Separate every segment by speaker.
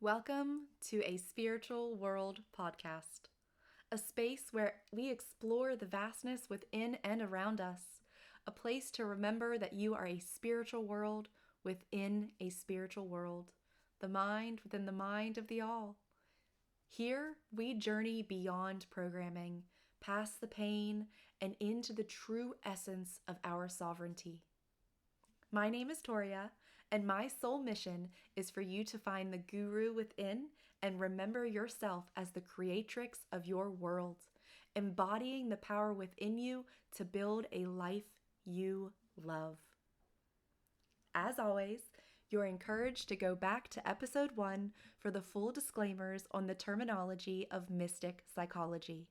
Speaker 1: Welcome to a Spiritual World podcast, a space where we explore the vastness within and around us, a place to remember that you are a spiritual world within a spiritual world, the mind within the mind of the all. Here, we journey beyond programming, past the pain, and into the true essence of our sovereignty. My name is Toria, and my sole mission is for you to find the guru within and remember yourself as the creatrix of your world, embodying the power within you to build a life you love. As always, you're encouraged to go back to episode 1 for the full disclaimers on the terminology of mystic psychology.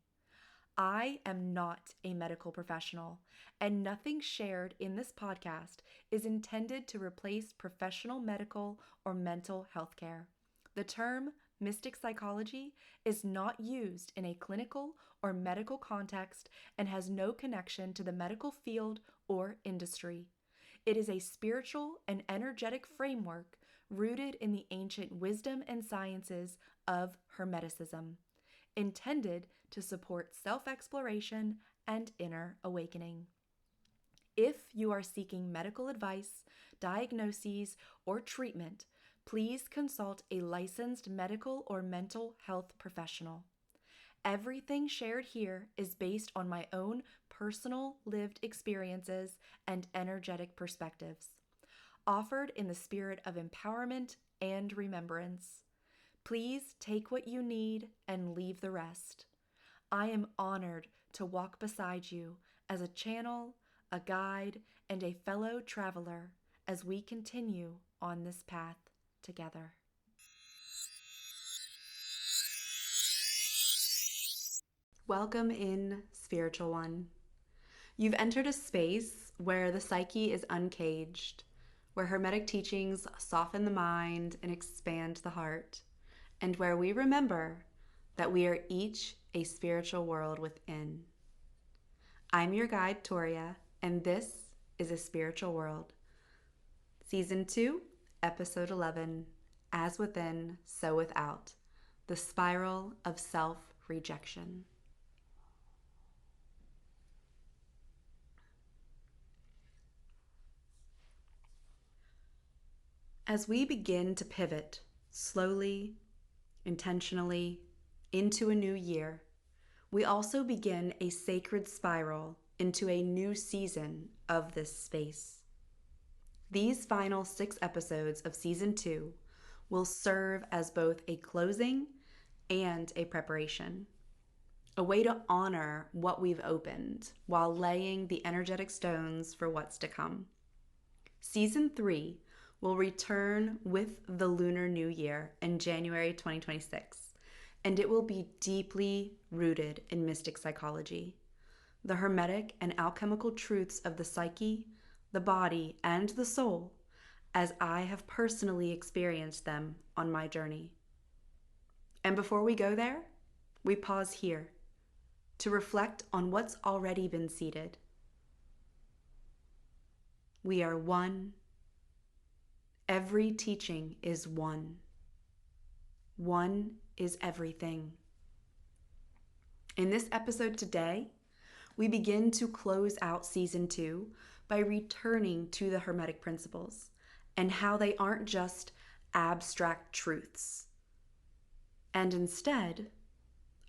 Speaker 1: I am not a medical professional, and nothing shared in this podcast is intended to replace professional medical or mental health care. The term mystic psychology is not used in a clinical or medical context and has no connection to the medical field or industry. It is a spiritual and energetic framework rooted in the ancient wisdom and sciences of Hermeticism, intended to support self-exploration and inner awakening. If you are seeking medical advice, diagnoses, or treatment, please consult a licensed medical or mental health professional. Everything shared here is based on my own personal lived experiences and energetic perspectives, offered in the spirit of empowerment and remembrance. Please take what you need and leave the rest. I am honored to walk beside you as a channel, a guide, and a fellow traveler as we continue on this path together. Welcome in, Spiritual One. You've entered a space where the psyche is uncaged, where Hermetic teachings soften the mind and expand the heart, and where we remember that we are each a spiritual world within. I'm your guide, Toria, and this is A Spiritual World. Season 2, Episode 11, As Within, So Without, The Spiral of Self-Rejection. As we begin to pivot slowly, intentionally, into a new year, we also begin a sacred spiral into a new season of this space. These final 6 episodes of Season 2 will serve as both a closing and a preparation, a way to honor what we've opened while laying the energetic stones for what's to come. Season 3 will return with the Lunar New Year in January 2026, and it will be deeply rooted in mystic psychology, the hermetic and alchemical truths of the psyche, the body, and the soul, as I have personally experienced them on my journey. And before we go there, we pause here to reflect on what's already been seeded. We are one. Every teaching is one. One is everything. In this episode today, we begin to close out Season 2 by returning to the Hermetic principles and how they aren't just abstract truths, and instead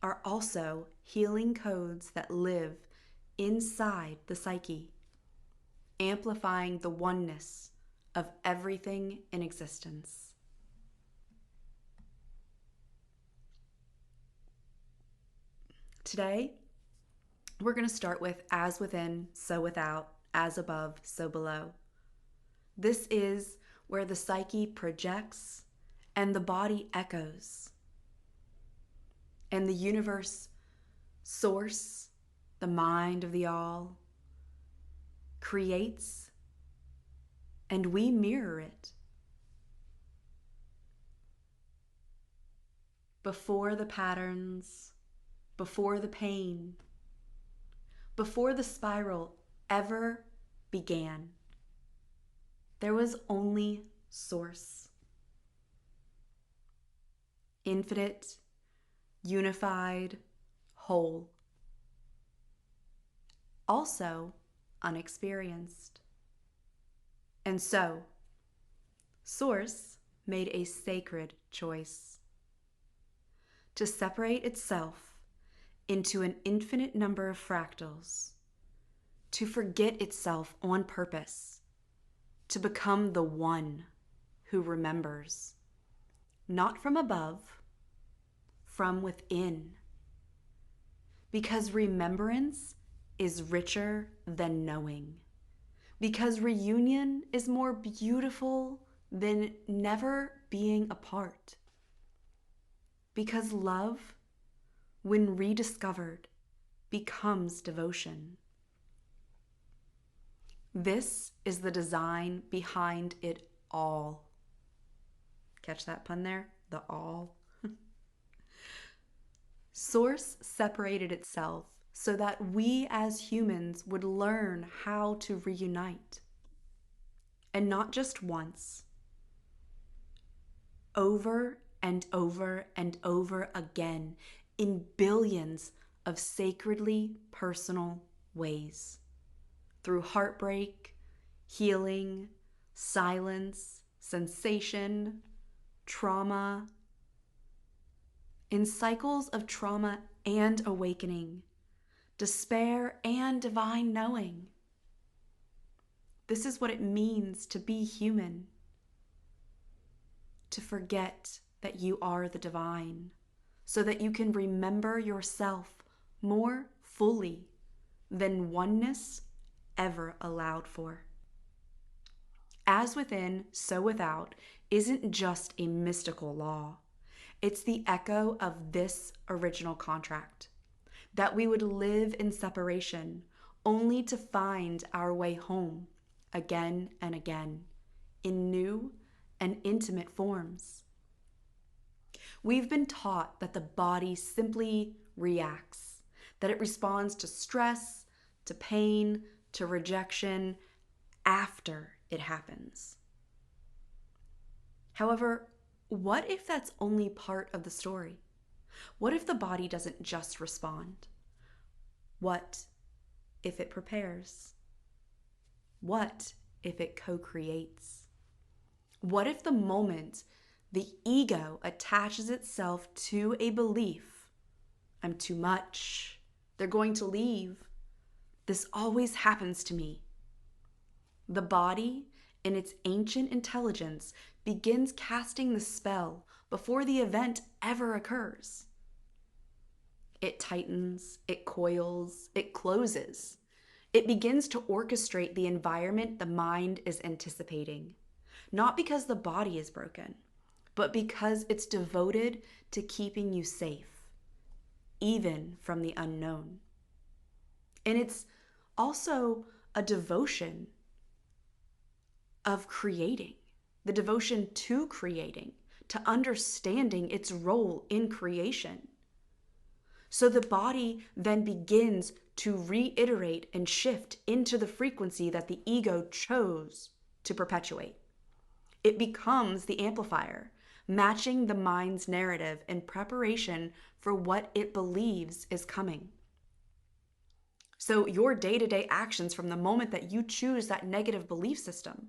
Speaker 1: are also healing codes that live inside the psyche, amplifying the oneness of everything in existence. Today, we're going to start with as within, so without, as above, so below. This is where the psyche projects and the body echoes, and the universe, source, the mind of the all, creates, and we mirror it. Before the patterns, before the pain, before the spiral ever began, there was only source. infinite, unified, whole. Also unexperienced. And so, Source made a sacred choice to separate itself into an infinite number of fractals, to forget itself on purpose, to become the one who remembers, not from above, from within. Because remembrance is richer than knowing. Because reunion is more beautiful than never being apart. Because love, when rediscovered, becomes devotion. This is the design behind it all. Catch that pun there? The all. Source separated itself so that we as humans would learn how to reunite. And not just once, over and over and over again, in billions of sacredly personal ways. Through heartbreak, healing, silence, sensation, trauma, in cycles of trauma and awakening, despair and divine knowing. This is what it means to be human. To forget that you are the divine, so that you can remember yourself more fully than oneness ever allowed for. As within, so without isn't just a mystical law. It's the echo of this original contract, that we would live in separation only to find our way home again and again in new and intimate forms. We've been taught that the body simply reacts, that it responds to stress, to pain, to rejection after it happens. However, what if that's only part of the story? What if the body doesn't just respond? What if it prepares? What if it co-creates? What if the moment the ego attaches itself to a belief, I'm too much, they're going to leave, this always happens to me, the body, in its ancient intelligence, begins casting the spell before the event ever occurs. It tightens, it coils, it closes. It begins to orchestrate the environment the mind is anticipating, not because the body is broken, but because it's devoted to keeping you safe, even from the unknown. And it's also a devotion of creating, the devotion to creating, to understanding its role in creation. So the body then begins to reiterate and shift into the frequency that the ego chose to perpetuate. It becomes the amplifier, matching the mind's narrative in preparation for what it believes is coming. So your day-to-day actions from the moment that you choose that negative belief system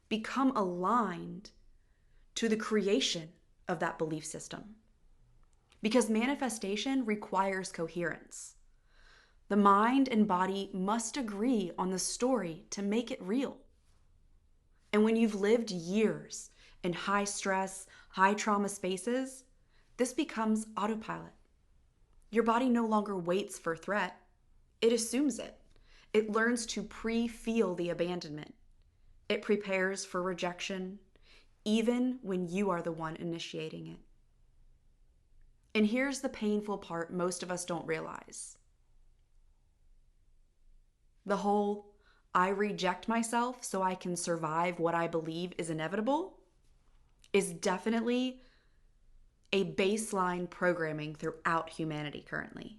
Speaker 1: become aligned to the creation of that belief system. Because manifestation requires coherence. The mind and body must agree on the story to make it real. And when you've lived years in high stress, high trauma spaces, this becomes autopilot. Your body no longer waits for threat. It assumes it. It learns to pre-feel the abandonment. It prepares for rejection, even when you are the one initiating it. And here's the painful part most of us don't realize. The whole, I reject myself so I can survive what I believe is inevitable, is definitely a baseline programming throughout humanity currently.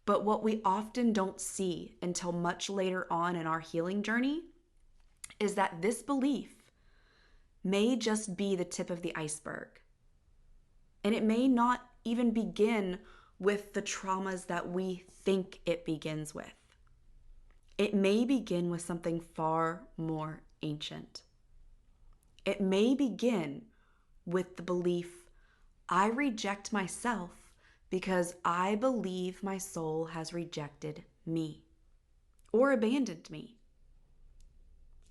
Speaker 1: But what we often don't see until much later on in our healing journey is that this belief may just be the tip of the iceberg. And it may not even begin with the traumas that we think it begins with. It may begin with something far more ancient. It may begin with the belief, I reject myself because I believe my soul has rejected me or abandoned me.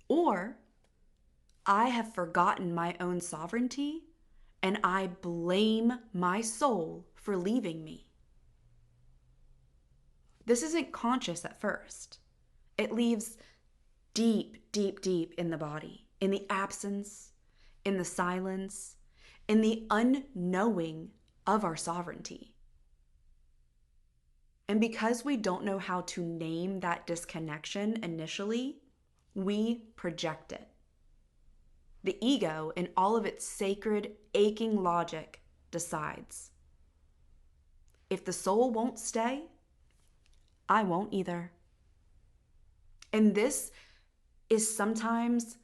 Speaker 1: Or I have forgotten my own sovereignty and I blame my soul for leaving me. This isn't conscious at first. It leaves deep, deep, deep in the body, in the absence, in the silence, in the unknowing of our sovereignty. And because we don't know how to name that disconnection initially, we project it. The ego, in all of its sacred, aching logic, decides. If the soul won't stay, I won't either. And this is sometimes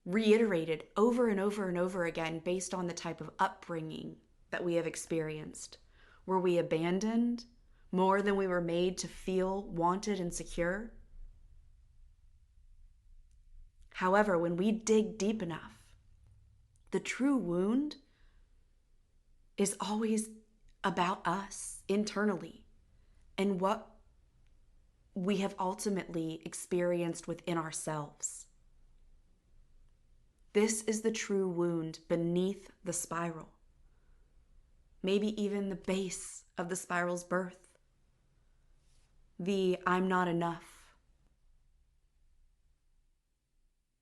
Speaker 1: reiterated over and over and over again based on the type of upbringing that we have experienced. Were we abandoned more than we were made to feel wanted and secure? However, when we dig deep enough, the true wound is always about us internally and what we have ultimately experienced within ourselves. This is the true wound beneath the spiral. Maybe even the base of the spiral's birth. The I'm not enough.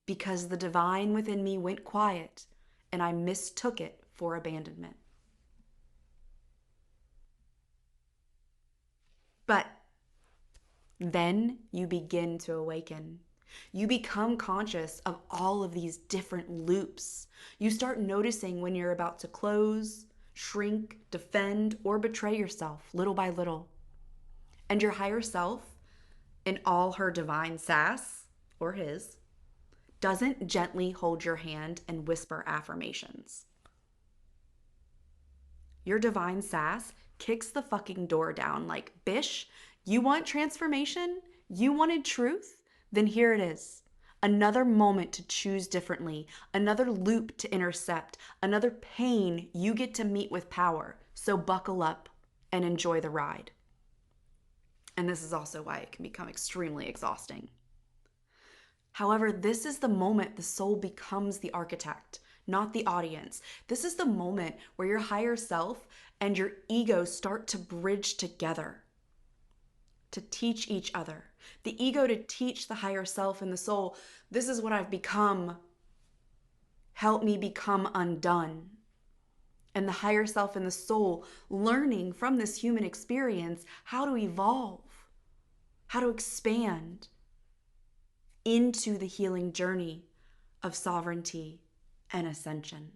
Speaker 1: Because the divine within me went quiet and I mistook it for abandonment. But then you begin to awaken. You become conscious of all of these different loops. You start noticing when you're about to close, shrink, defend, or betray yourself little by little. And your higher self, in all her divine sass, or his, doesn't gently hold your hand and whisper affirmations. Your divine sass kicks the fucking door down like, bish, you want transformation? You wanted truth? Then here it is. Another moment to choose differently, another loop to intercept, another pain you get to meet with power. So buckle up and enjoy the ride. And this is also why it can become extremely exhausting. However, this is the moment the soul becomes the architect, not the audience. This is the moment where your higher self and your ego start to bridge together, to teach each other. The ego to teach the higher self and the soul, this is what I've become. Help me become undone. And the higher self and the soul learning from this human experience how to evolve, how to expand into the healing journey of sovereignty and ascension.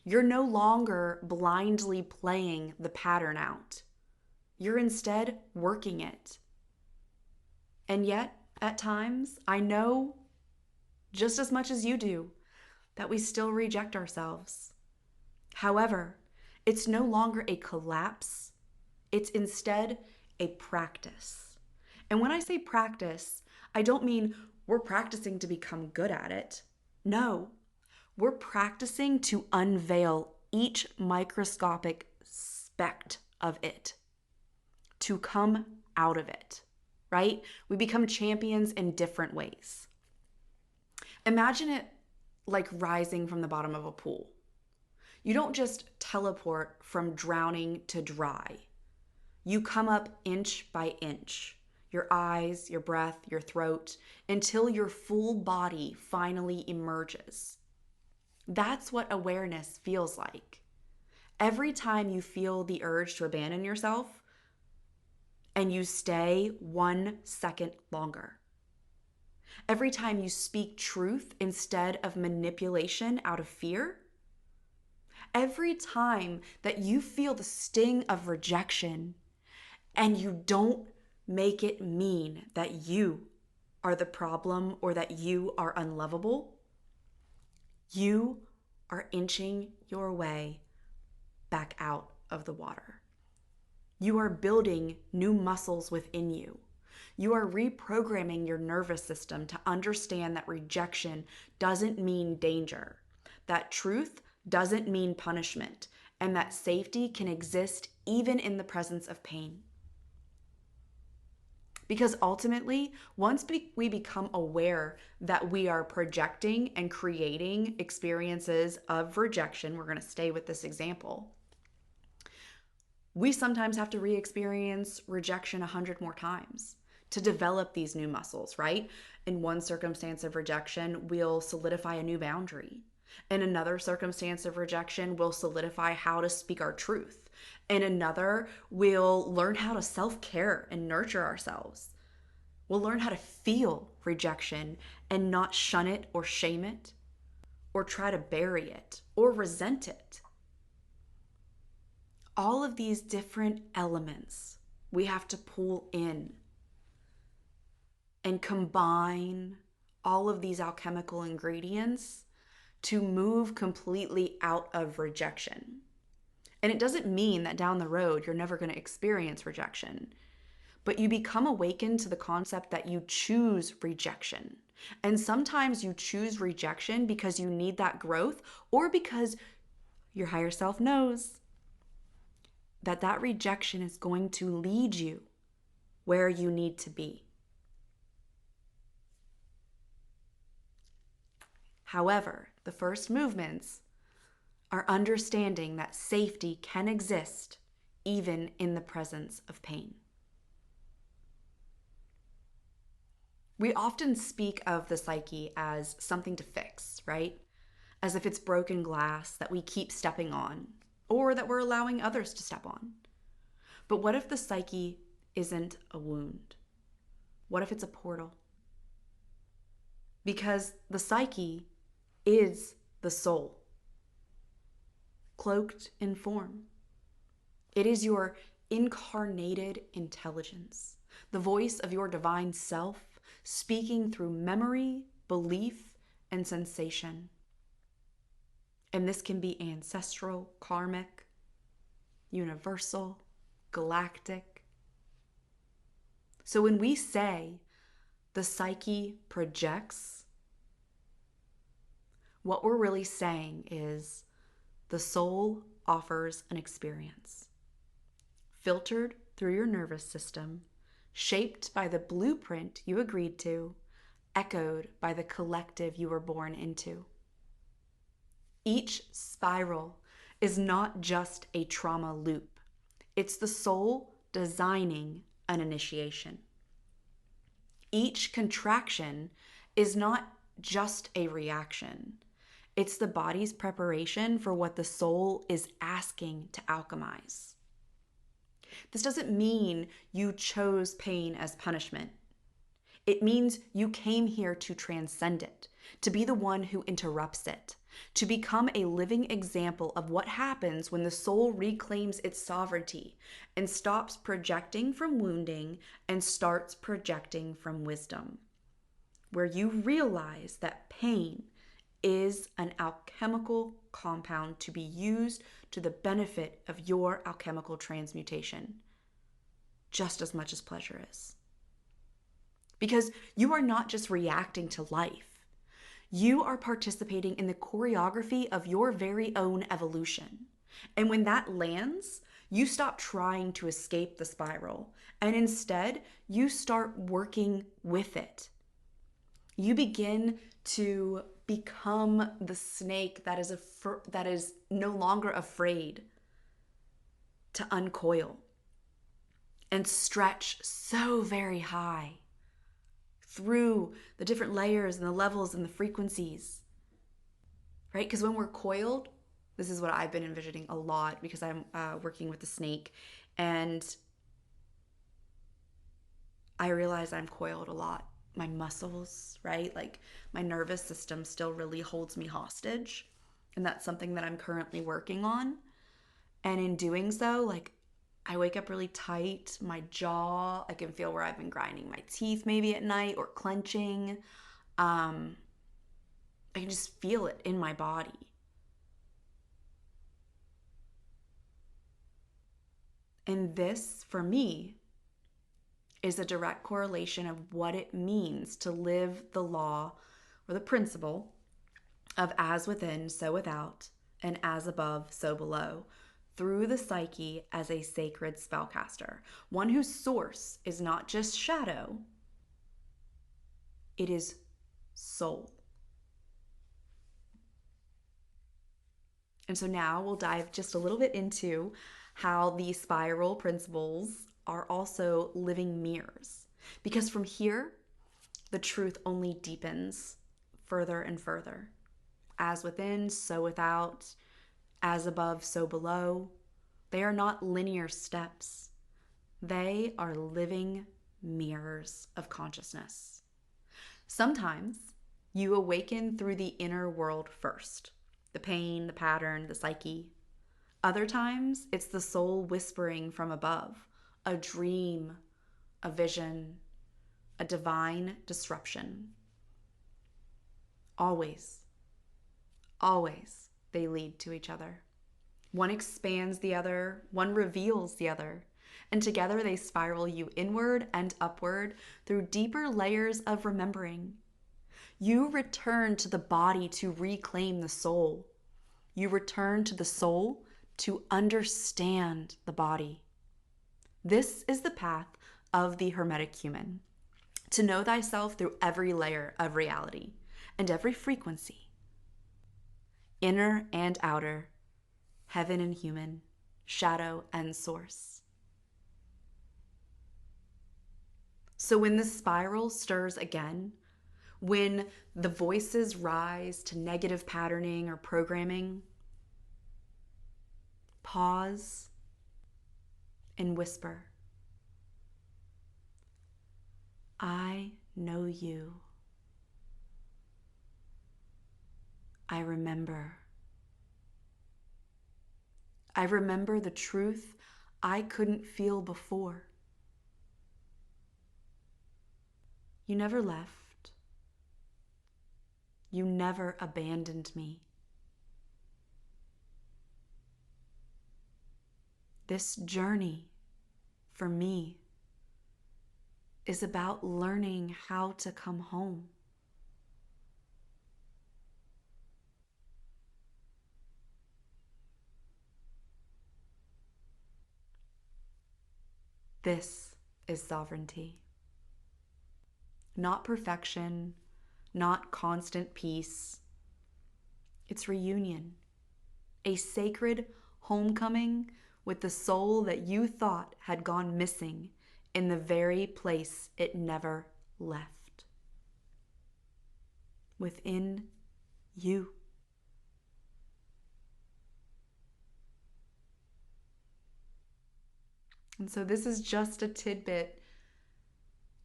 Speaker 1: You're no longer blindly playing the pattern out. You're instead working it. And yet, at times, I know just as much as you do that we still reject ourselves. However, it's no longer a collapse. It's instead a practice. And when I say practice, I don't mean we're practicing to become good at it. No, we're practicing to unveil each microscopic speck of it, to come out of it, right? We become champions in different ways. Imagine it like rising from the bottom of a pool. You don't just teleport from drowning to dry. You come up inch by inch, your eyes, your breath, your throat, until your full body finally emerges. That's what awareness feels like. Every time you feel the urge to abandon yourself, and you stay 1 second longer. Every time you speak truth instead of manipulation out of fear. Every time that you feel the sting of rejection and you don't make it mean that you are the problem or that you are unlovable, you are inching your way back out of the water. You are building new muscles within you. You are reprogramming your nervous system to understand that rejection doesn't mean danger, that truth doesn't mean punishment, and that safety can exist even in the presence of pain. Because ultimately, once we become aware that we are projecting and creating experiences of rejection, we're going to stay with this example. We sometimes have to re-experience rejection 100 more times to develop these new muscles, right? In one circumstance of rejection, we'll solidify a new boundary. In another circumstance of rejection, we'll solidify how to speak our truth. In another, we'll learn how to self-care and nurture ourselves. We'll learn how to feel rejection and not shun it or shame it or try to bury it or resent it. All of these different elements we have to pull in and combine all of these alchemical ingredients to move completely out of rejection. And it doesn't mean that down the road you're never going to experience rejection, but you become awakened to the concept that you choose rejection. And sometimes you choose rejection because you need that growth or because your higher self knows that rejection is going to lead you where you need to be. However, the first movements are understanding that safety can exist even in the presence of pain. We often speak of the psyche as something to fix, right? As if it's broken glass that we keep stepping on, or that we're allowing others to step on. But what if the psyche isn't a wound? What if it's a portal? Because the psyche is the soul, cloaked in form. It is your incarnated intelligence, the voice of your divine self, speaking through memory, belief, and sensation. And this can be ancestral, karmic, universal, galactic. So when we say the psyche projects, what we're really saying is the soul offers an experience, filtered through your nervous system, shaped by the blueprint you agreed to, echoed by the collective you were born into. Each spiral is not just a trauma loop. It's the soul designing an initiation. Each contraction is not just a reaction. It's the body's preparation for what the soul is asking to alchemize. This doesn't mean you chose pain as punishment. It means you came here to transcend it, to be the one who interrupts it, to become a living example of what happens when the soul reclaims its sovereignty and stops projecting from wounding and starts projecting from wisdom, where you realize that pain is an alchemical compound to be used to the benefit of your alchemical transmutation, just as much as pleasure is. Because you are not just reacting to life. You are participating in the choreography of your very own evolution. And when that lands, you stop trying to escape the spiral, and instead, you start working with it. You begin to become the snake that is no longer afraid to uncoil and stretch so very high through the different layers and the levels and the frequencies, right? Because when we're coiled, this is what I've been envisioning a lot because I'm working with the snake, and I realize I'm coiled a lot. My muscles, right? Like my nervous system still really holds me hostage. And that's something that I'm currently working on. And in doing so, like I wake up really tight, my jaw, I can feel where I've been grinding my teeth maybe at night or clenching. And I can just feel it in my body. And this, for me, is a direct correlation of what it means to live the law or the principle of as within, so without, and as above, so below, through the psyche as a sacred spellcaster, one whose source is not just shadow, it is soul. And so now we'll dive just a little bit into how the spiral principles are also living mirrors. Because from here, the truth only deepens further and further. As within, so without, as above, so below. They are not linear steps. They are living mirrors of consciousness. Sometimes you awaken through the inner world first, the pain, the pattern, the psyche. Other times, it's the soul whispering from above, a dream, a vision, a divine disruption. Always, always, they lead to each other. One expands the other, one reveals the other, and together they spiral you inward and upward through deeper layers of remembering. You return to the body to reclaim the soul. You return to the soul to understand the body. This is the path of the Hermetic human, to know thyself through every layer of reality and every frequency, inner and outer, heaven and human, shadow and source. So when the spiral stirs again, when the voices rise to negative patterning or programming, pause and whisper, I know you. I remember. I remember the truth I couldn't feel before. You never left. You never abandoned me. This journey, for me, is about learning how to come home. This is sovereignty. Not perfection, not constant peace. It's reunion, a sacred homecoming with the soul that you thought had gone missing in the very place it never left. Within you. And so this is just a tidbit,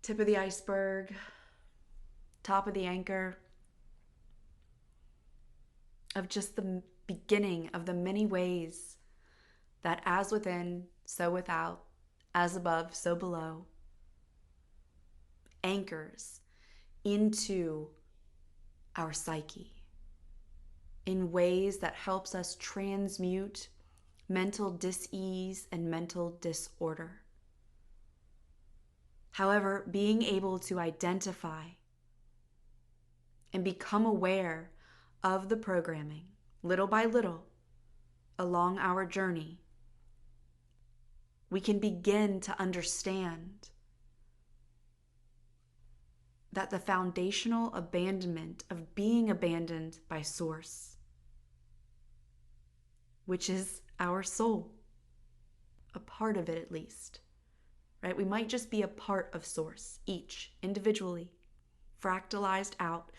Speaker 1: tip of the iceberg, top of the anchor, of just the beginning of the many ways that as within, so without, as above, so below, anchors into our psyche in ways that helps us transmute mental dis-ease and mental disorder. However, being able to identify and become aware of the programming, little by little, along our journey, we can begin to understand that the foundational abandonment of being abandoned by Source, which is our soul, a part of it at least, right? We might just be a part of Source, each individually, fractalized out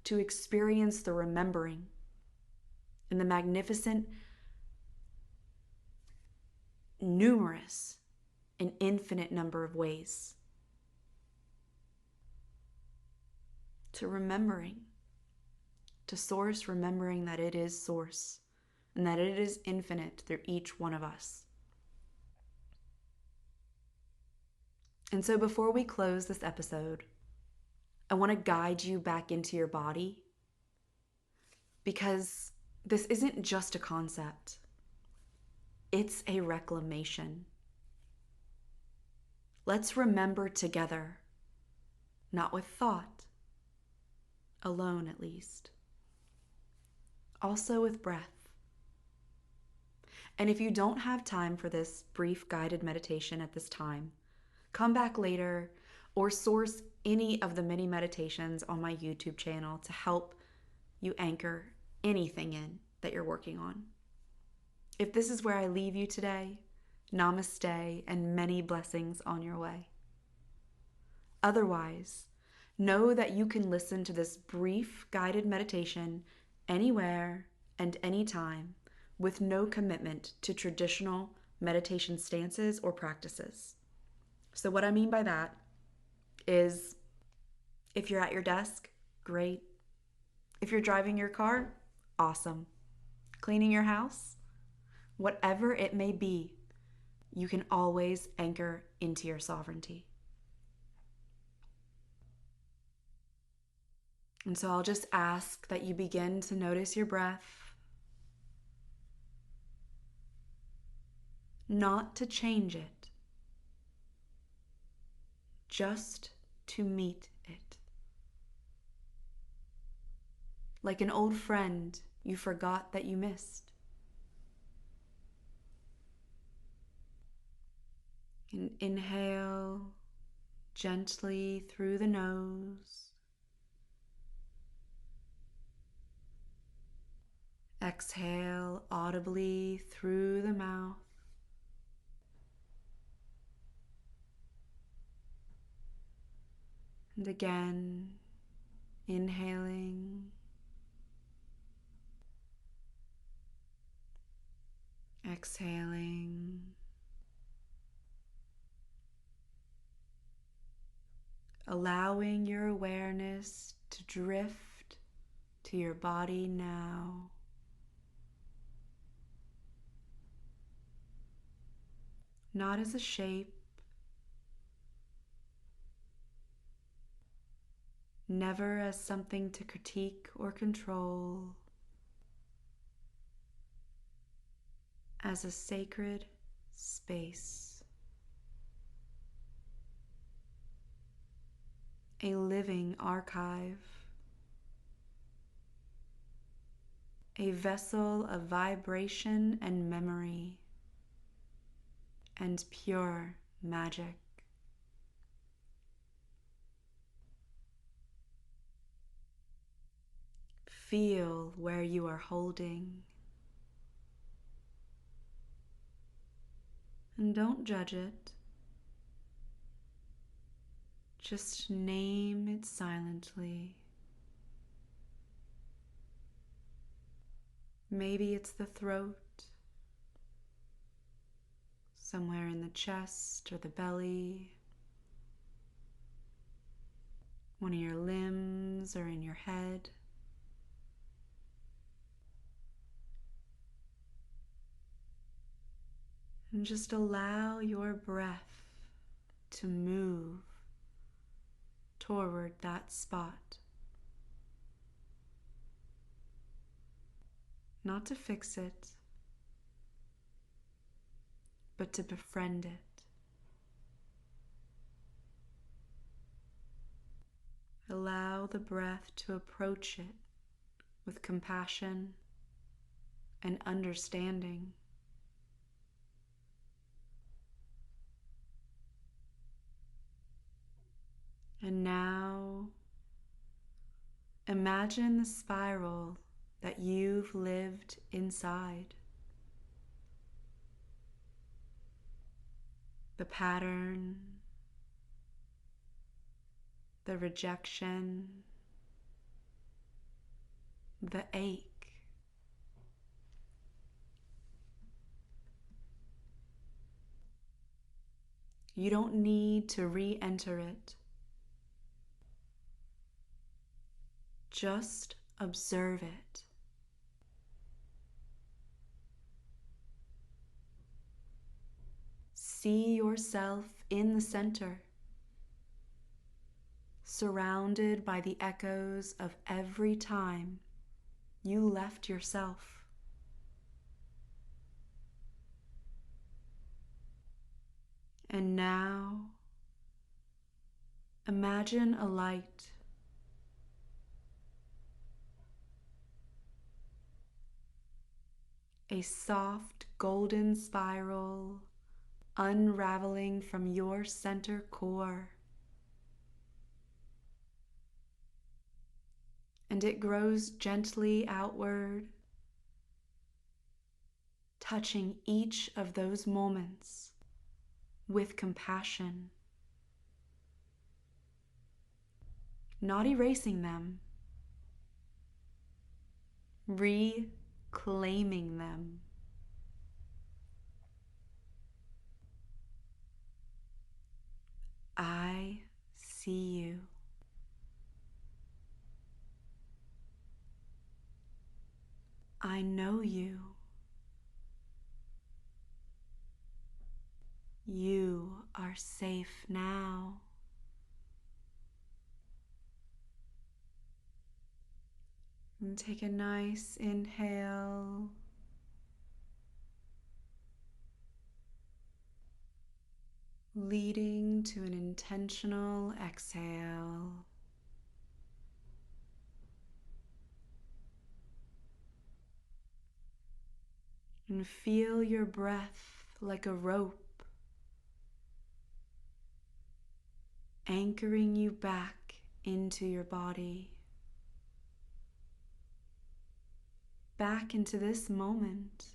Speaker 1: to experience the remembering in the magnificent, numerous, and infinite number of ways. To remembering, to Source, remembering that it is Source and that it is infinite through each one of us. And so before we close this episode, I want to guide you back into your body because this isn't just a concept, it's a reclamation. Let's remember together, not with thought, alone at least, also with breath. And if you don't have time for this brief guided meditation at this time, come back later or source any of the many meditations on my YouTube channel to help you anchor anything in that you're working on. If this is where I leave you today, namaste and many blessings on your way. Otherwise, know that you can listen to this brief guided meditation anywhere and anytime with no commitment to traditional meditation stances or practices. So what I mean by that is, if you're at your desk, great. If you're driving your car, awesome. Cleaning your house, whatever it may be, you can always anchor into your sovereignty. And so I'll just ask that you begin to notice your breath, not to change it, just to meet it. Like an old friend you forgot that you missed. And inhale gently through the nose. Exhale audibly through the mouth. And again, inhaling. Exhaling. Allowing your awareness to drift to your body now. Not as a shape, never as something to critique or control, as a sacred space, a living archive, a vessel of vibration and memory, and pure magic. Feel where you are holding, and don't judge it. Just name it silently. Maybe it's the throat, somewhere in the chest or the belly, one of your limbs or in your head. And just allow your breath to move toward that spot. Not to fix it, but to befriend it. Allow the breath to approach it with compassion and understanding. And now, imagine the spiral that you've lived inside. The pattern, the rejection, the ache. You don't need to re-enter it. Just observe it. See yourself in the center, surrounded by the echoes of every time You left yourself. And now, imagine a light. A soft golden spiral unraveling from your center core. And it grows gently outward, touching each of those moments with compassion, not erasing them, reclaiming them. I see you. I know you. You are safe now. And take a nice inhale. Leading to an intentional exhale. And feel your breath like a rope, anchoring you back into your body, back into this moment,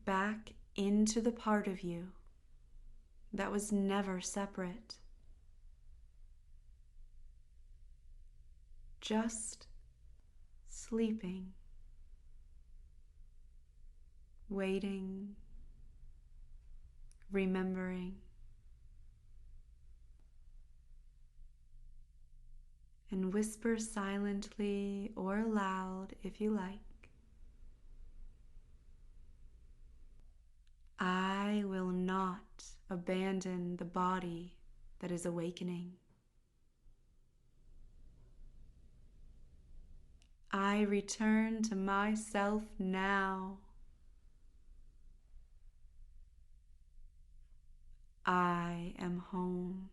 Speaker 1: back into the part of you that was never separate, just sleeping, waiting, remembering. And whisper silently or aloud if you like. I will not abandon the body that is awakening. I return to myself now. I am home.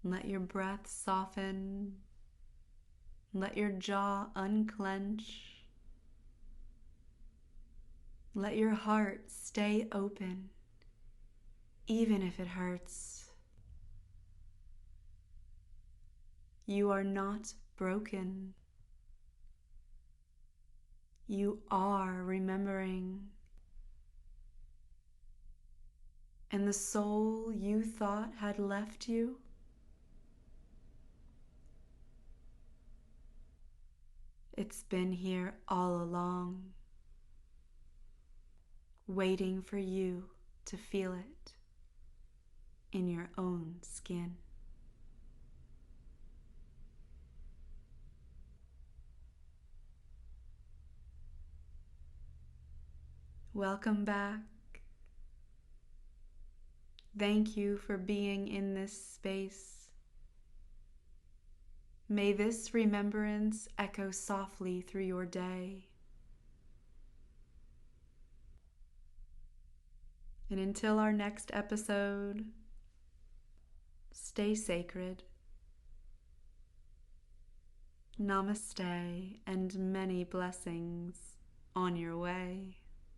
Speaker 1: Let your breath soften. Let your jaw unclench. Let your heart stay open, even if it hurts. You are not broken. You are remembering. And the soul you thought had left you, it's been here all along, waiting for you to feel it in your own skin. Welcome back. Thank you for being in this space. May this remembrance echo softly through your day. And until our next episode, stay sacred. Namaste and many blessings on your way.